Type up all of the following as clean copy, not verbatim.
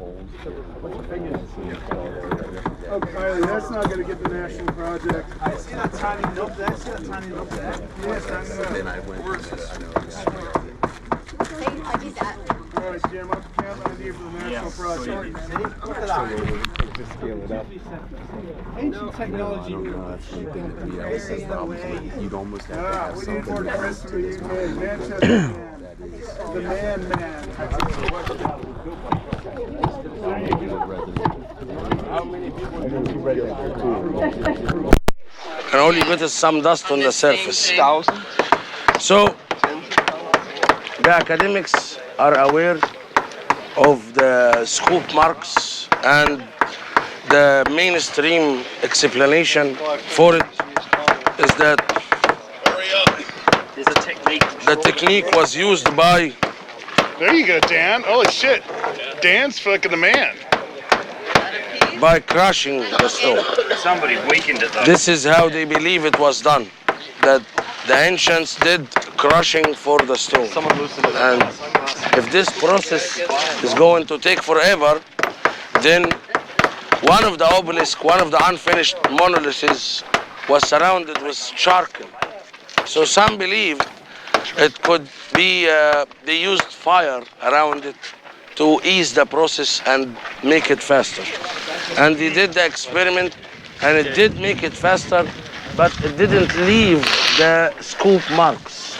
Oh, Kylie, that's not going to get the national project. I see that tiny nub there. See that tiny nub there? Yes, I know. Then I went. All right, Jim, what's the idea for the national project? Look at that. Just scale it up. Ancient technology. This is the way. You'd almost have to Ah, have we need something more else Chris to for you, this man. one. Manchester man. The man. And all you get is some dust on the surface. So the academics are aware of the scoop marks, and the mainstream explanation for it is that the technique was used by There you go, Dan. Holy shit. Dan's fucking the man. crushing the stone. Somebody weakened it though. This is how they believe it was done. That the ancients did crushing for the stone. Someone loosened it. And if this process is going to take forever, then one of the obelisk, one of the unfinished monoliths was surrounded with charcoal. So some believe it could be, they used fire around it to ease the process and make it faster. And they did the experiment, and it did make it faster, but it didn't leave the scoop marks.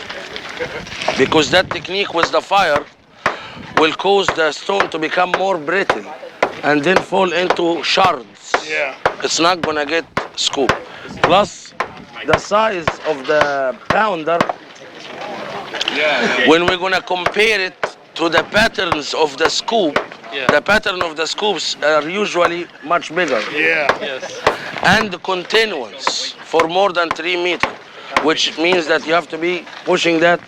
Because that technique with the fire will cause the stone to become more brittle and then fall into shards. Yeah. It's not gonna get scoop. Plus, the size of the pounder, when we're gonna compare it to the patterns of the scoop, the pattern of the scoops are usually much bigger. Yeah. And continuous for more than 3 meters, which means that you have to be pushing that,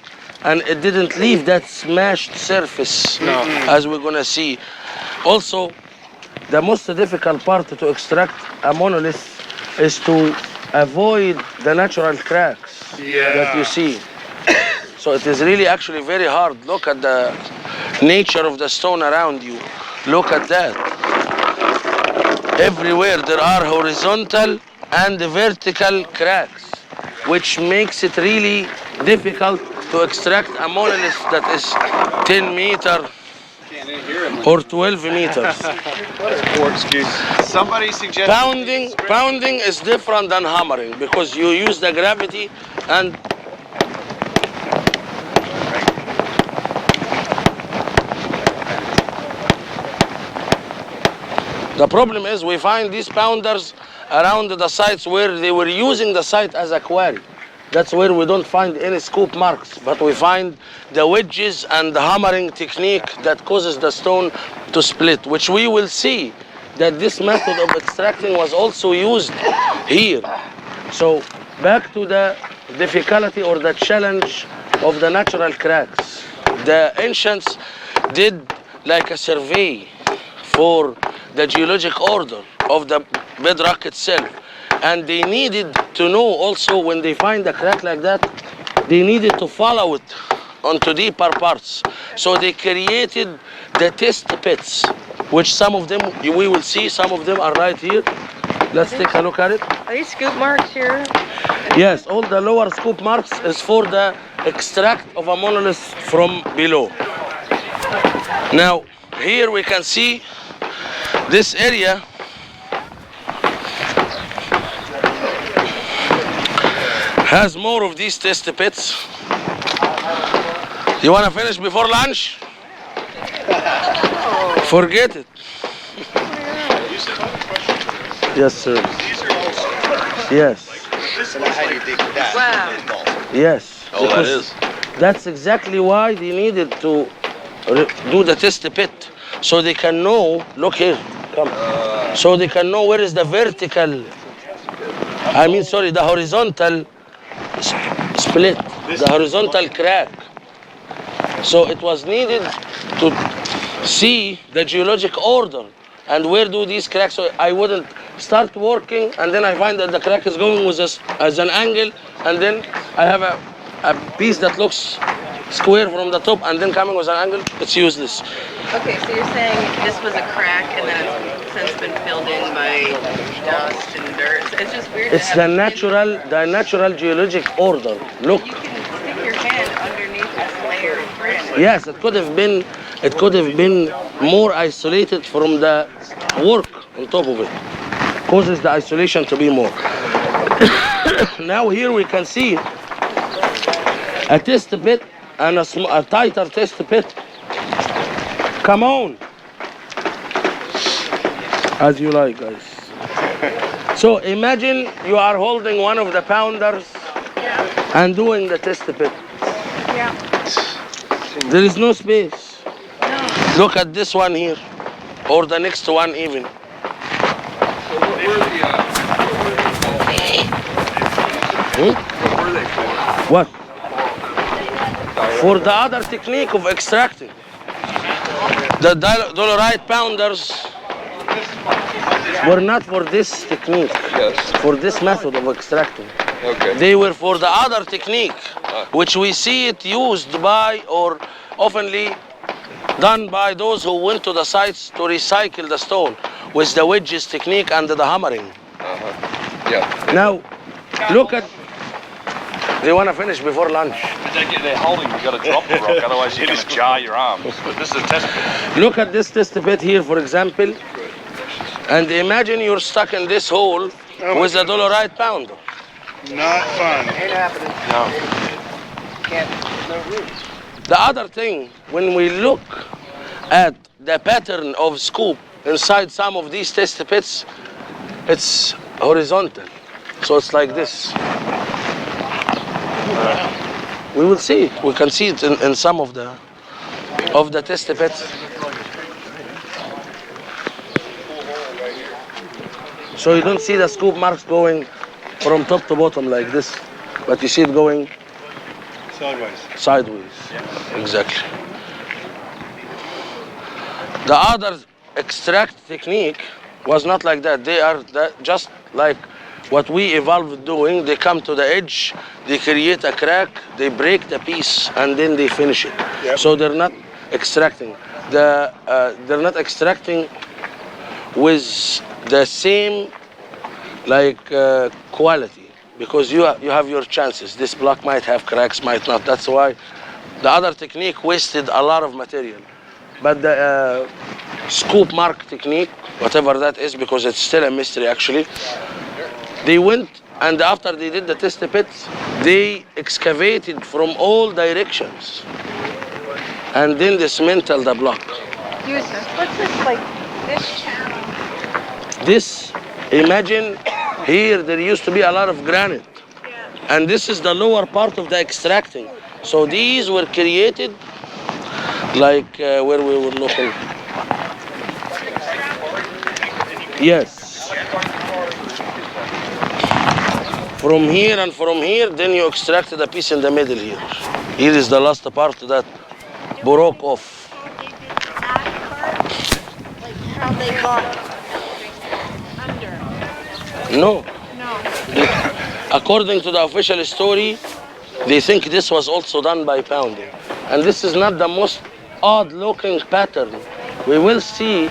and it didn't leave that smashed surface, as we're gonna see. Also, the most difficult part to extract a monolith is to avoid the natural cracks that you see. So it is really actually very hard. Look at the nature of the stone around you. Look at that. Everywhere there are horizontal and vertical cracks, which makes it really difficult to extract a monolith that is 10 meters or 12 meters. Poor excuse. Somebody suggested Pounding is different than hammering because you use the gravity, and the problem is we find these pounders around the sites where they were using the site as a quarry. That's where we don't find any scoop marks, but we find the wedges and the hammering technique that causes the stone to split, which we will see that this method of extracting was also used here. So back to the difficulty or the challenge of the natural cracks. The ancients did like a survey for the geologic order of the bedrock itself. And they needed to know also when they find a crack like that, they needed to follow it onto deeper parts. So they created the test pits, which some of them we will see, some of them are right here. Let's take a look at it. Are these scoop marks here? Yes, all the lower scoop marks is for the extract of a monolith from below. Now, here we can see this area has more of these test pits. You want to finish before lunch? Forget it. Yes, sir. Yes. how do you dig that? Wow. Yes. Oh, that because is. That's exactly why they needed to do the test pit, so they can know. Look here, come. So they can know where is the vertical. The horizontal split, the horizontal crack. So it was needed to see the geologic order and where do these cracks. So I wouldn't start working and then I find that the crack is going with as an angle, and then I have a piece that looks square from the top and then coming with an angle, it's useless. Okay, so you're saying this was a crack and then it's since been filled in by dust and dirt. It's just weird. It's to the have natural geologic order. Look. You can stick your hand underneath this layer of granite. Yes, it could have been more isolated from the work on top of it. Causes the isolation to be more. Now here we can see a test pit and a tighter test pit. Come on. As you like, guys. So imagine you are holding one of the pounders and doing the test pit. Yeah. There is no space. Look at this one here, or the next one even. What? For the other technique of extracting. The dolorite pounders were not for this technique, for this method of extracting. Okay. They were for the other technique, which we see it used by or oftenly done by those who went to the sites to recycle the stone with the wedges technique and the hammering. Yeah. Now, look at, they want to finish before lunch. They're holding, you've got to drop the rock, otherwise you're going to jar your arms. This is a test pit. Look at this test pit here, for example, and imagine you're stuck in this hole with a dolorite pounder. Not fun. The other thing, when we look at the pattern of scoop inside some of these test pits, it's horizontal. So it's like this. We will see it. We can see it in some of the test pits. So you don't see the scoop marks going from top to bottom like this, but you see it going sideways. Exactly. The other extract technique was not like that. They are just like what we evolved doing. They come to the edge, they create a crack, they break the piece, and then they finish it. Yep. So they're not extracting. They're not extracting with the same quality, because you have your chances. This block might have cracks, might not. That's why the other technique wasted a lot of material. But the scoop mark technique, whatever that is, because it's still a mystery actually, they went and after they did the test pits, they excavated from all directions and then dismantled the block. What's this like? This channel. This, imagine here there used to be a lot of granite, and this is the lower part of the extracting. So these were created like where we were looking. Yes. From here and from here, then you extracted a piece in the middle here. Here is the last part that broke off. Like how they got under. No. No. According to the official story, they think this was also done by pounding. And this is not the most odd-looking pattern. We will see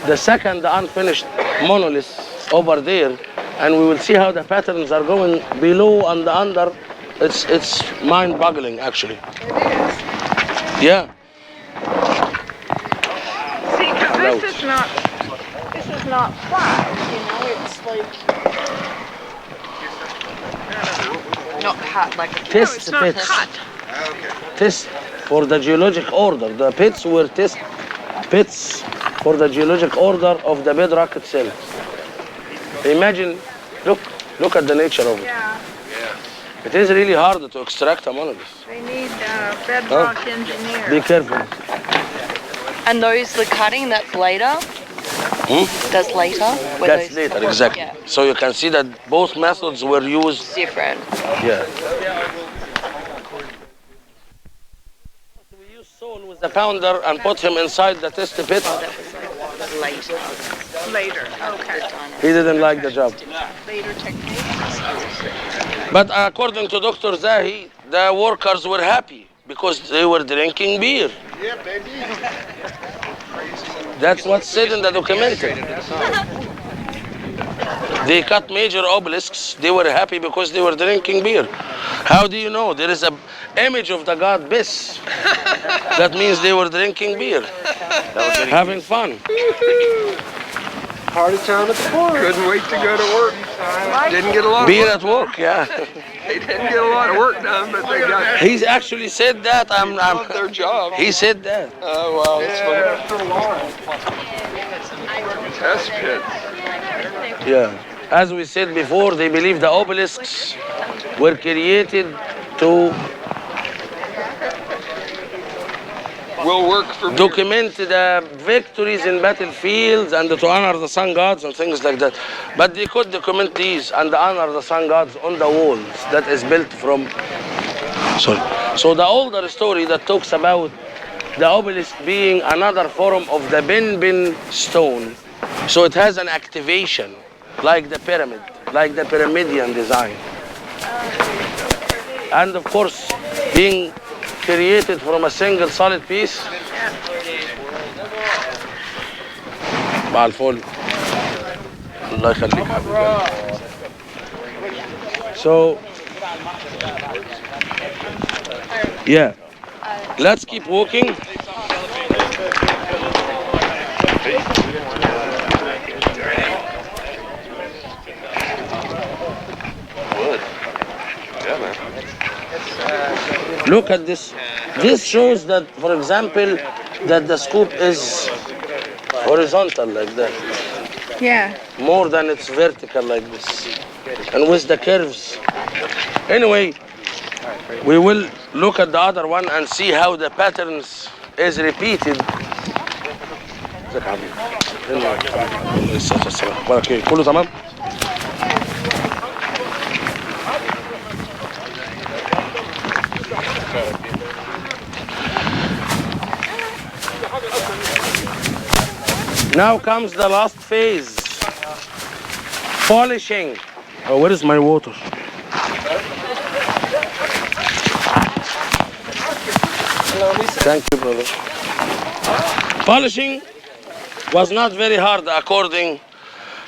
the second unfinished monolith over there, and we will see how the patterns are going below and under. It's mind-boggling, actually. It is. Yeah. See, 'cause this is not flat, you know, it's like. Not cut like a Test it's not pits. cut. Test for the geologic order. The pits were test pits for the geologic order of the bedrock itself. Imagine, look at the nature of it. Yeah, It is really hard to extract a monolith. they need bedrock engineers. Be careful. And those, the cutting, that's later? That's later? Where That's those- later, exactly. Yeah. So you can see that both methods were used. Different. Yeah. We used Saul with the pounder and put him inside the test pit. That was like later. Later, okay. He didn't like the job. Later techniques. But according to Dr. Zahi, the workers were happy Because they were drinking beer. Yeah, baby. That's what's said in the documentary. They cut major obelisks. They were happy because they were drinking beer. How do you know? There is an image of the god Bes. That means they were drinking beer, having fun. Party time at the bar. Couldn't wait to go to work. Didn't get a lot of Beer work. at work, yeah. They didn't get a lot of work done, but they got He's actually said that. their job. He said that. Oh, wow, that's funny. Test pits. Yeah. As we said before, they believe the obelisks were created to Will work for beer. document the victories in battlefields and to honor the sun gods and things like that. But they could document these and honor the sun gods on the walls that is built from. Sorry. So the older story that talks about the obelisk being another form of the bin stone. So it has an activation, like the pyramid, like the pyramidian design. And of course, being created from a single solid piece. مع الفل. الله يخليك حبيبي. So, yeah, let's keep walking. Wood. Yeah, man. Look at this. This shows that, for example, that the scoop is horizontal like that, Yeah. more than it's vertical like this, and with the curves. Anyway, we will look at the other one and see how the patterns is repeated. ازيك يا حبيبي؟ الصلاة والسلام. أخبارك إيه؟ كله تمام؟ Now comes the last phase, polishing. Oh, where is my water? Thank you, brother. Polishing was not very hard according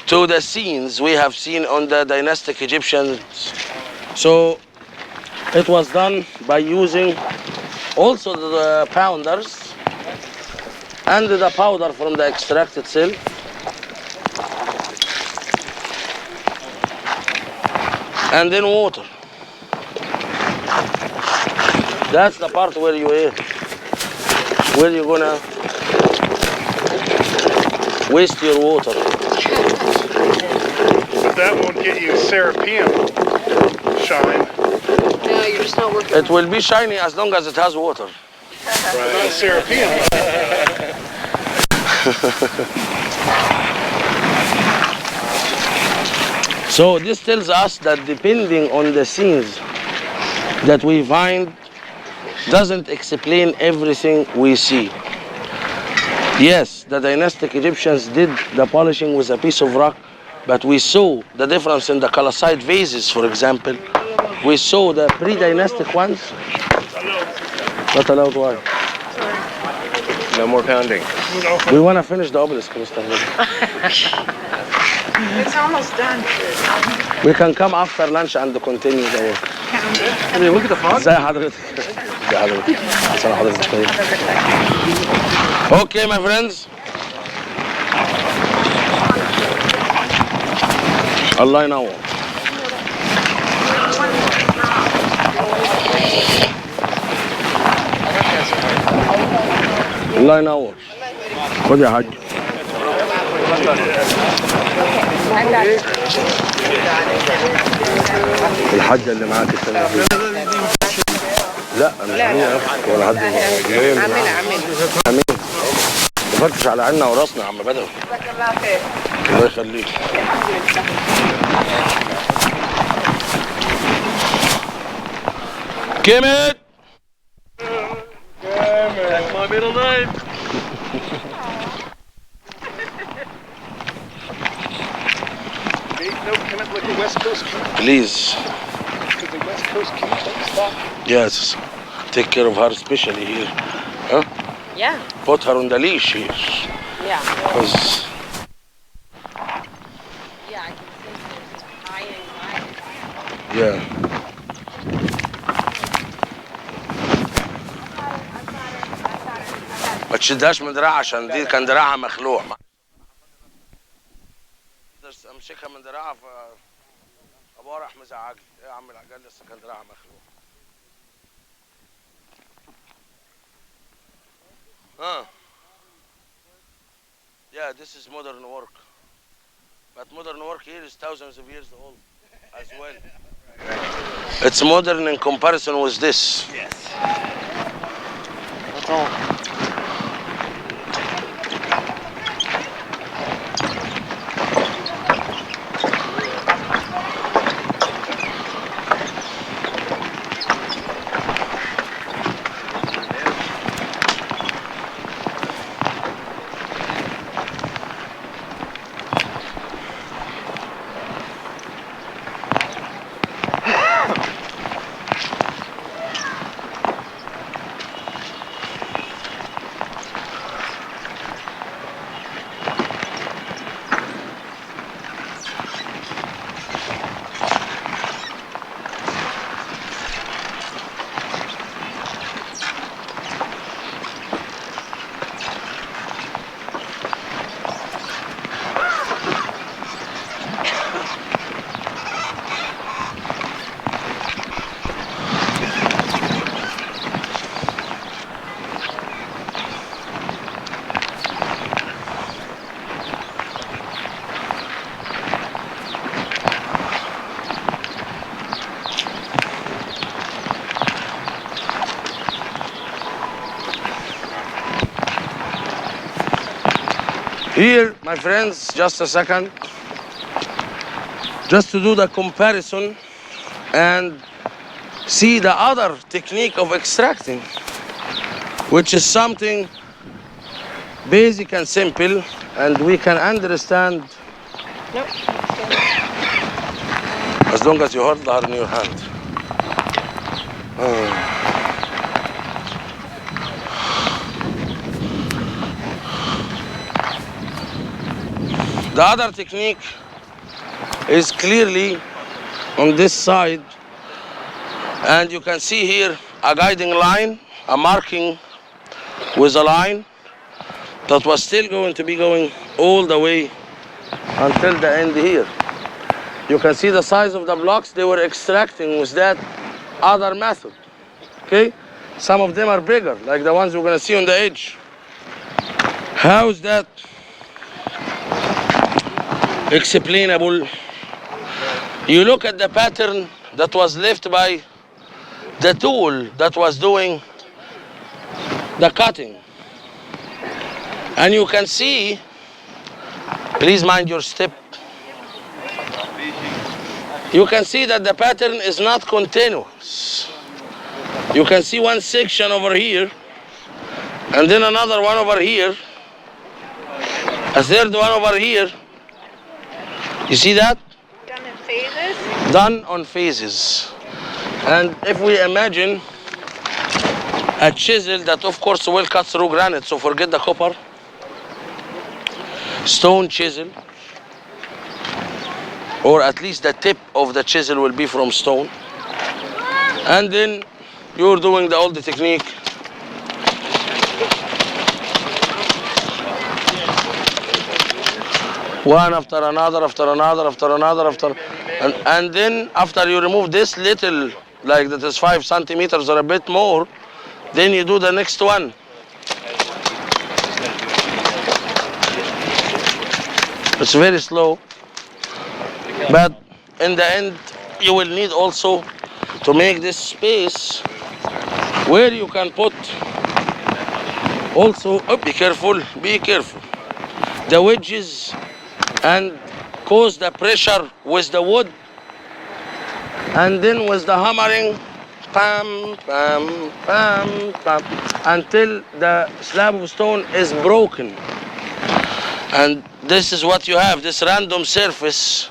to the scenes we have seen on the dynastic Egyptians. So it was done by using also the pounders and the powder from the extract itself. And then water. That's the part where you're gonna waste your water. But that won't get you SERPENT shine. No, you're just not working. It will be shiny as long as it has water. Not SERPENT. So this tells us that depending on the scenes that we find doesn't explain everything we see. Yes, the dynastic Egyptians did the polishing with a piece of rock, but we saw the difference in the calcite vases, for example. We saw the pre-dynastic ones. Not allowed why? No more pounding. We want to finish the obelisk, Mr. Hood. It's almost done. We can come after lunch and continue the work. I mean, look at the fog. ازي حضرتك؟ ازي حضرتك؟ عشان حضرتك طيب. Okay, my friends. الله ينور. الله ينور. خد يا حاج. الحاجة اللي معاك السنة دي. لا انا مش عاملها ولا حد عاملة امين. نفتش على عيننا وراسنا يا عم بدوي. الله يخليك. كيمت. That's my middle name. No, come up like the West Coast. Please. Because the West Coast keeps stop. Yes. take care of her, especially here. Huh? Yeah. Put her on the leash here. Yeah. 'Cause Yeah, I can sense there's high anxiety. yeah. ما تشدهاش من دراعها عشان دي كان دراعها مخلوع. امسكها من دراعها ابوها راح مزعجلي. ايه يا عم العجال لسه كان دراعها مخلوع. Yeah, this is modern work. But modern work here is thousands of years old as well. It's modern in comparison with this. Yes. That's all. Here, my friends, just a second. Just to do the comparison and see the other technique of extracting, which is something basic and simple, and we can understand as long as you hold her in your hand. The other technique is clearly on this side, and you can see here a guiding line, a marking with a line that was still going to be going all the way until the end here. You can see the size of the blocks they were extracting with that other method. Okay? Some of them are bigger, like the ones we're gonna see on the edge. How is that explainable? You look at the pattern that was left by the tool that was doing the cutting, and you can see, please mind your step, you can see that the pattern is not continuous. You can see one section over here, and then another one over here, a third one over here. You see that? Done in phases? Done on phases. And if we imagine a chisel that of course will cut through granite, so forget the copper, stone chisel, or at least the tip of the chisel will be from stone, and then you're doing the old technique. One after another, after another, after another, and then after you remove this little, like that is 5 centimeters or a bit more, then you do the next one. It's very slow, but in the end, you will need also to make this space where you can put also, oh, be careful, the wedges, and cause the pressure with the wood, and then with the hammering, pam, pam, pam, pam, until the slab of stone is broken. And this is what you have, this random surface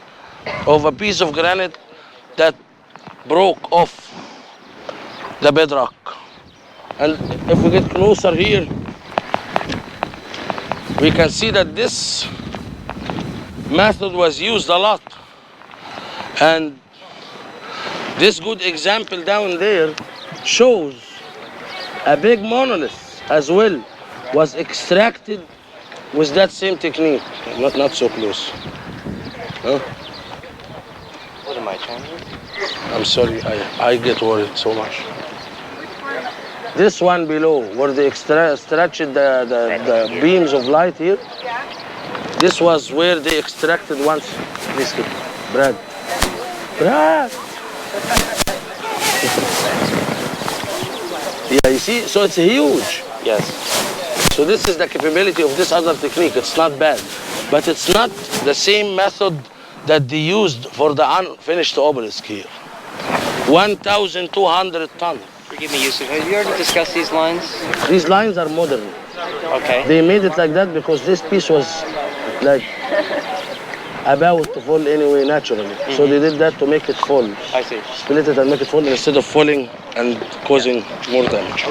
of a piece of granite that broke off the bedrock. And if we get closer here, we can see that this method was used a lot. And this good example down there shows a big monolith as well was extracted with that same technique. Not so close. Huh? What am I trying to do? I'm sorry, I get worried so much. This one below, where they stretched the beams of light here, this was where they extracted once. Please keep, Brad. Brad! Yeah, you see, so it's huge. Yes. So this is the capability of this other technique. It's not bad, but it's not the same method that they used for the unfinished obelisk here. 1,200 tons. Forgive me, Yusuf. Have you already discussed these lines? These lines are modern. Okay. They made it like that because this piece was like about to fall anyway naturally. So they did that to make it fall. I see. Split it and make it fall instead of falling and causing more damage.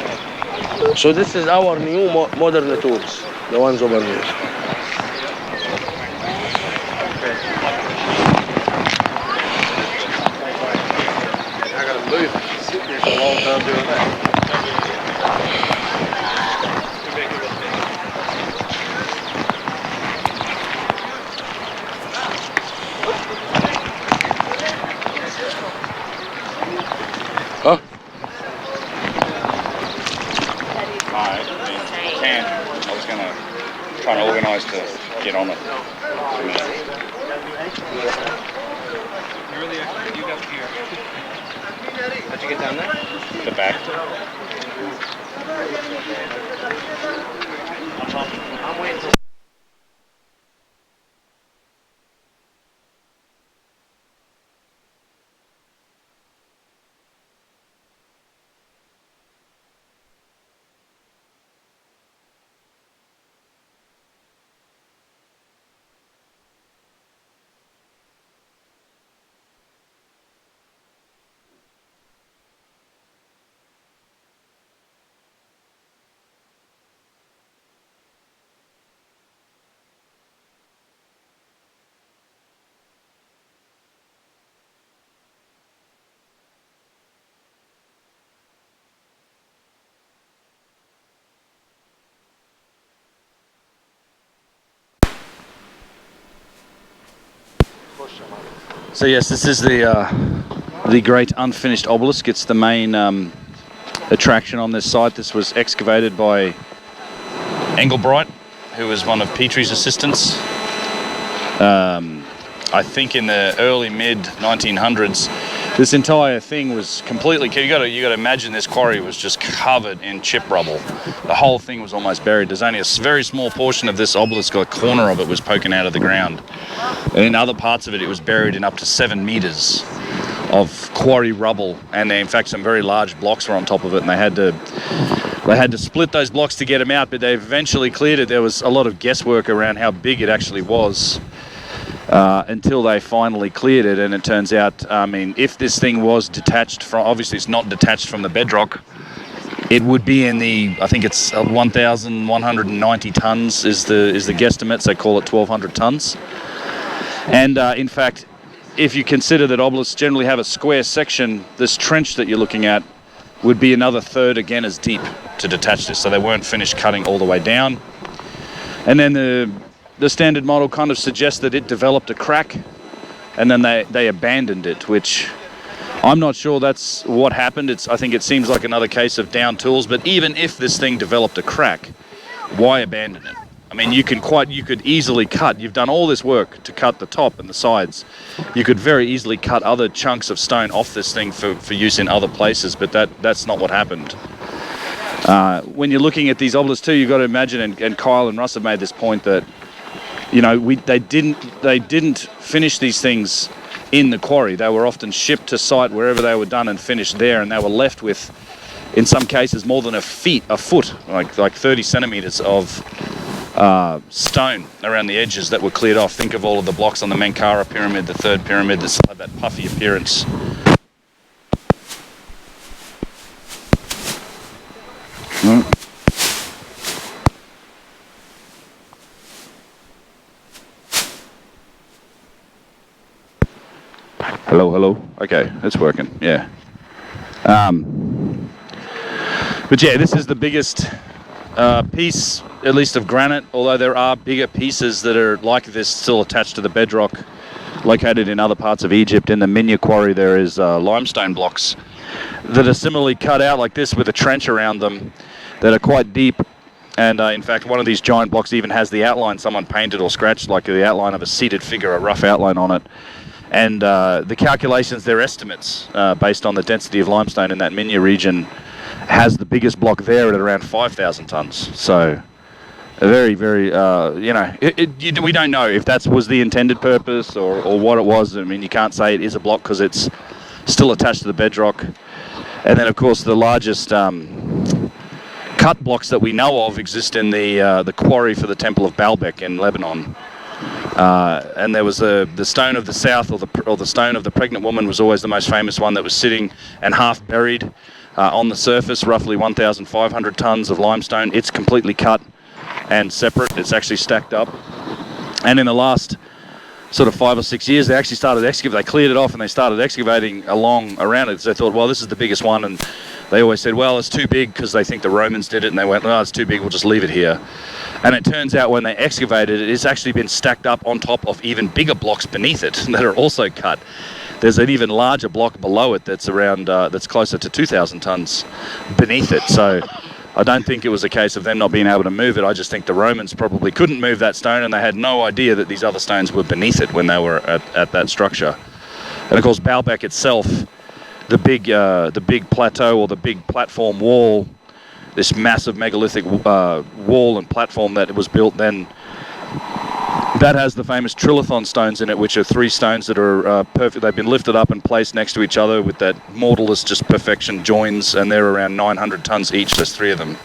So this is our new modern tools, the ones over here. I gotta move. Sitting there for a long time doing that. Huh? Alright, can. I was gonna try and organise to get on it. How'd you get down there? The back. I'm waiting. So yes, this is the great unfinished obelisk. It's the main attraction on this site. This was excavated by Engelbright, who was one of Petrie's assistants. I think in the early mid 1900s. This entire thing was completely. You got to imagine this quarry was just covered in chip rubble. The whole thing was almost buried. There's only a very small portion of this obelisk, a corner of it, was poking out of the ground, and in other parts of it, it was buried in up to 7 meters of quarry rubble. And in fact, some very large blocks were on top of it, and they had to split those blocks to get them out. But they eventually cleared it. There was a lot of guesswork around how big it actually was. Until they finally cleared it, and it turns out, I mean, if this thing was detached from, obviously it's not detached from the bedrock, it would be in the, I think it's 1,190 tons is the guesstimates. They call it 1,200 tons. And in fact, if you consider that obelisks generally have a square section, this trench that you're looking at would be another third again as deep to detach this. So they weren't finished cutting all the way down. And then the standard model kind of suggests that it developed a crack, and then they abandoned it, which I'm not sure that's what happened. I think it seems like another case of down tools. But even if this thing developed a crack, why abandon it? I mean, you could easily cut. You've done all this work to cut the top and the sides. You could very easily cut other chunks of stone off this thing for use in other places, but that's not what happened. When you're looking at these obelisks too, you've got to imagine, and Kyle and Russ have made this point, that they didn't finish these things in the quarry. They were often shipped to site wherever they were done and finished there, and they were left with, in some cases, more than a foot, like 30 centimeters of stone around the edges that were cleared off. Think of all of the blocks on the Menkaure pyramid, the third pyramid, that still have that puffy appearance. Hello, hello. Okay, it's working. Yeah. But yeah, this is the biggest piece, at least of granite, although there are bigger pieces that are like this still attached to the bedrock, located in other parts of Egypt. In the Minya quarry there is limestone blocks that are similarly cut out like this with a trench around them that are quite deep. And in fact, one of these giant blocks even has the outline someone painted or scratched, like the outline of a seated figure, a rough outline on it. And the calculations, they're estimates based on the density of limestone in that Minya region, has the biggest block there at around 5,000 tons. So a very, very, we don't know if that was the intended purpose or what it was. I mean, you can't say it is a block because it's still attached to the bedrock. And then, of course, the largest cut blocks that we know of exist in the quarry for the Temple of Baalbek in Lebanon. And there was the stone of the south, or the stone of the pregnant woman was always the most famous one, that was sitting and half buried on the surface, roughly 1,500 tons of limestone. It's completely cut and separate. It's actually stacked up. And in the last sort of 5 or 6 years, they actually started excavating. They cleared it off and they started excavating around it. So they thought, well, this is the biggest one. And they always said, well, it's too big, because they think the Romans did it. And they went, no, it's too big, we'll just leave it here. And it turns out when they excavated it, it's actually been stacked up on top of even bigger blocks beneath it that are also cut. There's an even larger block below it that's around, that's closer to 2,000 tons beneath it. So I don't think it was a case of them not being able to move it. I just think the Romans probably couldn't move that stone, and they had no idea that these other stones were beneath it when they were at that structure. And of course, Baalbek itself, the big plateau or the big platform wall, this massive megalithic wall and platform that was built then, that has the famous trilithon stones in it, which are 3 stones that are perfect. They've been lifted up and placed next to each other with that mortarless just perfection joins, and they're around 900 tons each. There's 3 of them.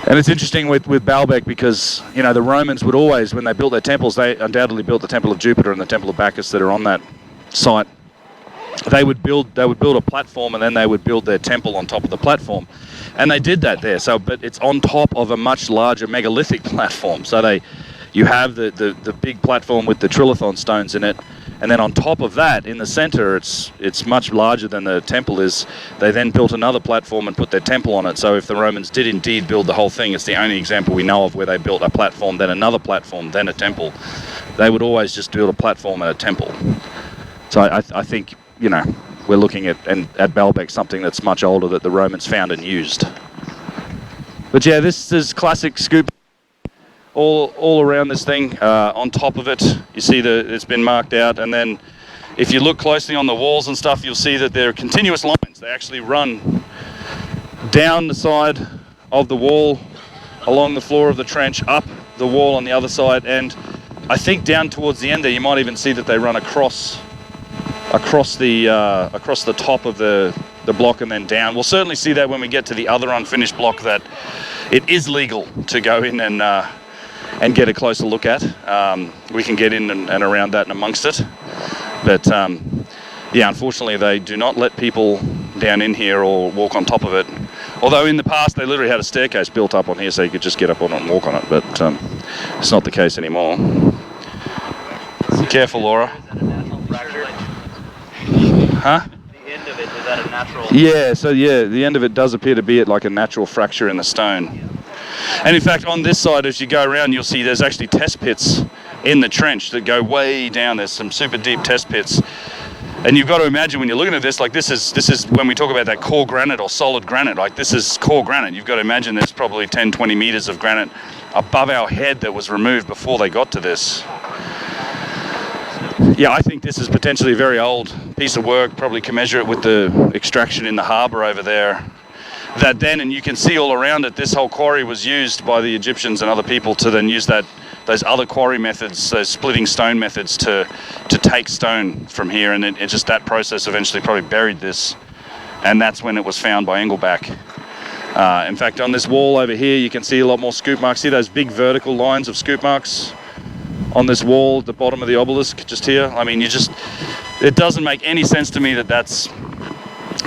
And it's interesting with Baalbek because, you know, the Romans would always, when they built their temples, they undoubtedly built the Temple of Jupiter and the Temple of Bacchus that are on that site. They would build a platform, and then they would build their temple on top of the platform. And they did that there. So, but it's on top of a much larger megalithic platform. So you have the big platform with the trilithon stones in it, and then on top of that, in the center, it's much larger than the temple is. They then built another platform and put their temple on it. So if the Romans did indeed build the whole thing, it's the only example we know of where they built a platform, then another platform, then a temple. They would always just build a platform and a temple. So I think, you know, we're looking at Baalbek something that's much older that the Romans found and used. But yeah, this is classic scoop. All around this thing, on top of it, you see it's been marked out, and then if you look closely on the walls and stuff, you'll see that there are continuous lines. They actually run down the side of the wall, along the floor of the trench, up the wall on the other side, and I think down towards the end there, you might even see that they run across the top of the block and then down. We'll certainly see that when we get to the other unfinished block, that it is legal to go in and get a closer look at. We can get in and around that and amongst it. But yeah, unfortunately they do not let people down in here or walk on top of it. Although in the past they literally had a staircase built up on here so you could just get up on it and walk on it, but it's not the case anymore. Careful, Laura. Huh? The end of it, is that a natural? Yeah, so yeah, the end of it does appear to be like a natural fracture in the stone. And in fact, on this side, as you go around, you'll see there's actually test pits in the trench that go way down. There's some super deep test pits. And you've got to imagine when you're looking at this, like this is when we talk about that core granite or solid granite, like this is core granite. You've got to imagine there's probably 10, 20 meters of granite above our head that was removed before they got to this. Yeah, I think this is potentially a very old piece of work, probably commensurate with the extraction in the harbour over there. That then, and you can see all around it, this whole quarry was used by the Egyptians and other people to then use those other quarry methods, those splitting stone methods to take stone from here, and it just, that process eventually probably buried this, and that's when it was found by Engelbach. In fact, on this wall over here, you can see a lot more scoop marks. See those big vertical lines of scoop marks on this wall at the bottom of the obelisk just here? I mean, it doesn't make any sense to me that that's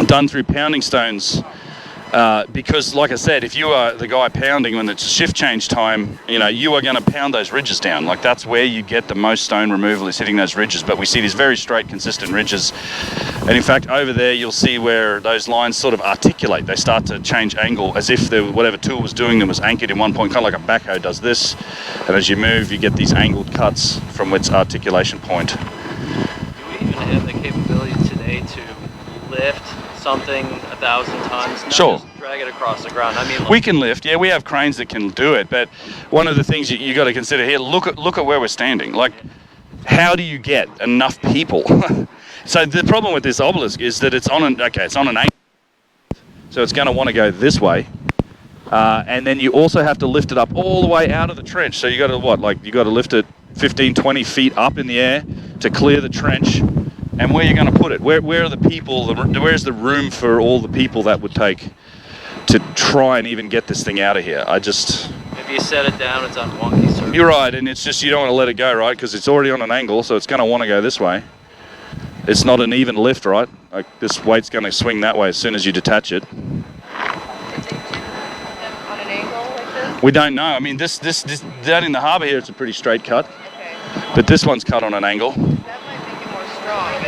done through pounding stones. Because, like I said, if you are the guy pounding when it's shift change time, you know, you are going to pound those ridges down. Like, that's where you get the most stone removal, is hitting those ridges. But we see these very straight, consistent ridges. And in fact, over there, you'll see where those lines sort of articulate. They start to change angle as if whatever tool was doing them was anchored in one point, kind of like a backhoe does this. And as you move, you get these angled cuts from its articulation point. Do we even have the capability today to lift something 1,000 tons? Not Sure. just drag it across the ground. I mean, like, We can lift, yeah, we have cranes that can do it, but one of the things you got to consider here, look at where we're standing. Like, how do you get enough people? So the problem with this obelisk is that it's on an angle, so it's going to want to go this way, and then you also have to lift it up all the way out of the trench. So you got to you got to lift it 15, 20 feet up in the air to clear the trench. And where are you going to put it? Where are the people? Where's the room for all the people that would take to try and even get this thing out of here? if you set it down, it's on wonky surface. You're right, and it's just you don't want to let it go, right? Because it's already on an angle, so it's going to want to go this way. It's not an even lift, right? Like, this weight's going to swing that way as soon as you detach it. On an angle like this? We don't know. I mean, this down in the harbour here, it's a pretty straight cut. Okay. But this one's cut on an angle. That might make it more strong. If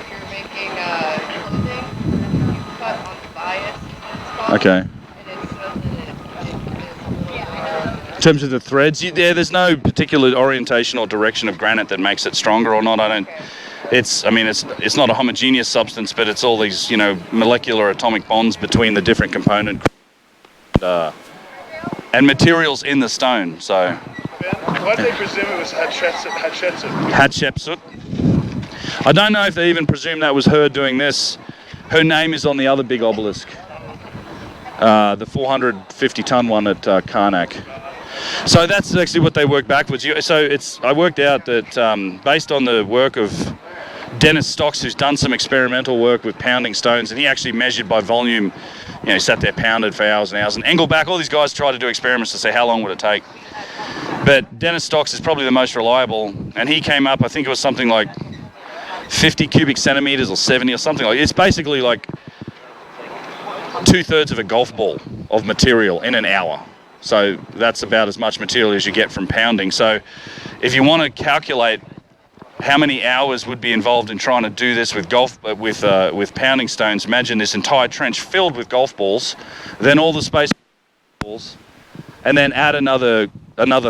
you're making a thing, you cut on the bias spot. Okay. And it's so that In terms of the threads, there's no particular orientation or direction of granite that makes it stronger or not. It's not a homogeneous substance, but it's all these, molecular atomic bonds between the different component and materials in the stone. So Why do they presume it was Hatshepsut? Hatshepsut. I don't know if they even presume that was her doing this. Her name is on the other big obelisk, the 450-ton one at Karnak. So that's actually what they worked backwards. I worked out that based on the work of Dennis Stocks, who's done some experimental work with pounding stones, and he actually measured by volume. He sat there, pounded for hours and hours. And Engelbach, all these guys tried to do experiments to say how long would it take. But Dennis Stocks is probably the most reliable, and he came up, I think it was something like 50 cubic centimeters or 70 or something like. It's basically like 2/3 of a golf ball of material in an hour. So that's about as much material as you get from pounding. So if you want to calculate how many hours would be involved in trying to do this with pounding stones, imagine this entire trench filled with golf balls, then all the space balls, and then add another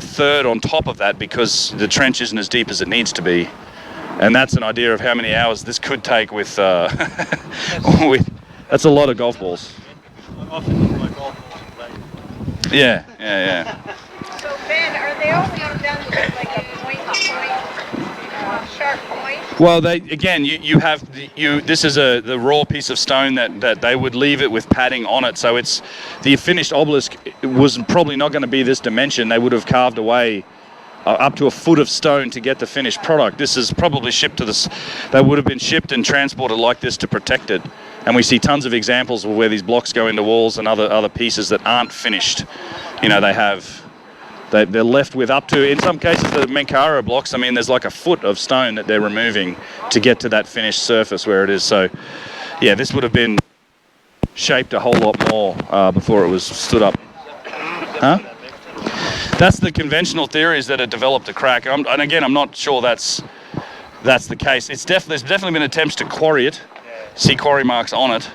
third on top of that because the trench isn't as deep as it needs to be. And that's an idea of how many hours this could take with that's a lot of golf balls. Yeah. So Ben, are they all down to like a point, sharp point? Well, this is the raw piece of stone that they would leave it with padding on it. So it's the finished obelisk was probably not going to be this dimension. They would have carved away up to a foot of stone to get the finished product. This is probably shipped to this. They would have been shipped and transported like this to protect it. And we see tons of examples of where these blocks go into walls and other pieces that aren't finished. They're left with up to, in some cases, the Menkara blocks, there's like a foot of stone that they're removing to get to that finished surface where it is. So, yeah, this would have been shaped a whole lot more before it was stood up. Huh? That's the conventional theory, is that it developed a crack. And again, I'm not sure that's the case. There's definitely been attempts to quarry it, see quarry marks on it.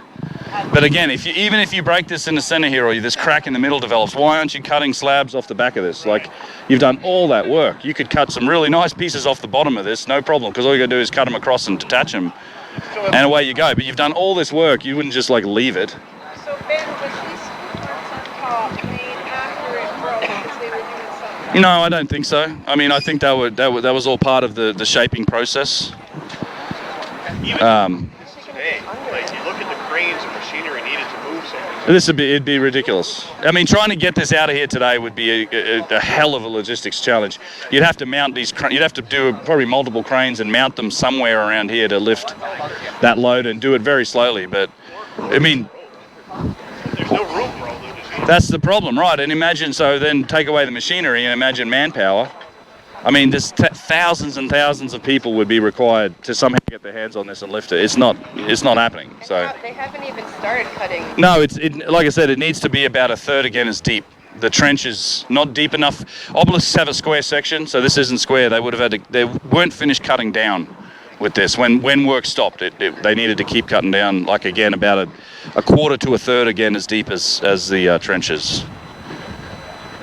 But again, even if you break this in the center here, or this crack in the middle develops, why aren't you cutting slabs off the back of this? Like, you've done all that work. You could cut some really nice pieces off the bottom of this, no problem, because all you got to do is cut them across and detach them, and away you go. But you've done all this work. You wouldn't just leave it. So Ben, was these footmarks on top made after it broke because they were doing something? No, I don't think so. I think that was all part of the shaping process. Today, you look at the cranes and machinery needed to move something. It'd be ridiculous. Trying to get this out of here today would be a hell of a logistics challenge. You'd have to mount you'd have to do probably multiple cranes and mount them somewhere around here to lift that load and do it very slowly. But, there's no room for all those. that's the problem, right? And then take away the machinery and imagine manpower. I mean, there's thousands and thousands of people would be required to somehow get their hands on this and lift it. It's not happening. So They haven't even started cutting. no, like I said, it needs to be about a third again as deep. The trench is not deep enough. Obelisks have a square section, so this isn't square. They would have had to, they weren't finished cutting down with this. When work stopped, they needed to keep cutting down, like again, about a quarter to a third again as deep as the trenches.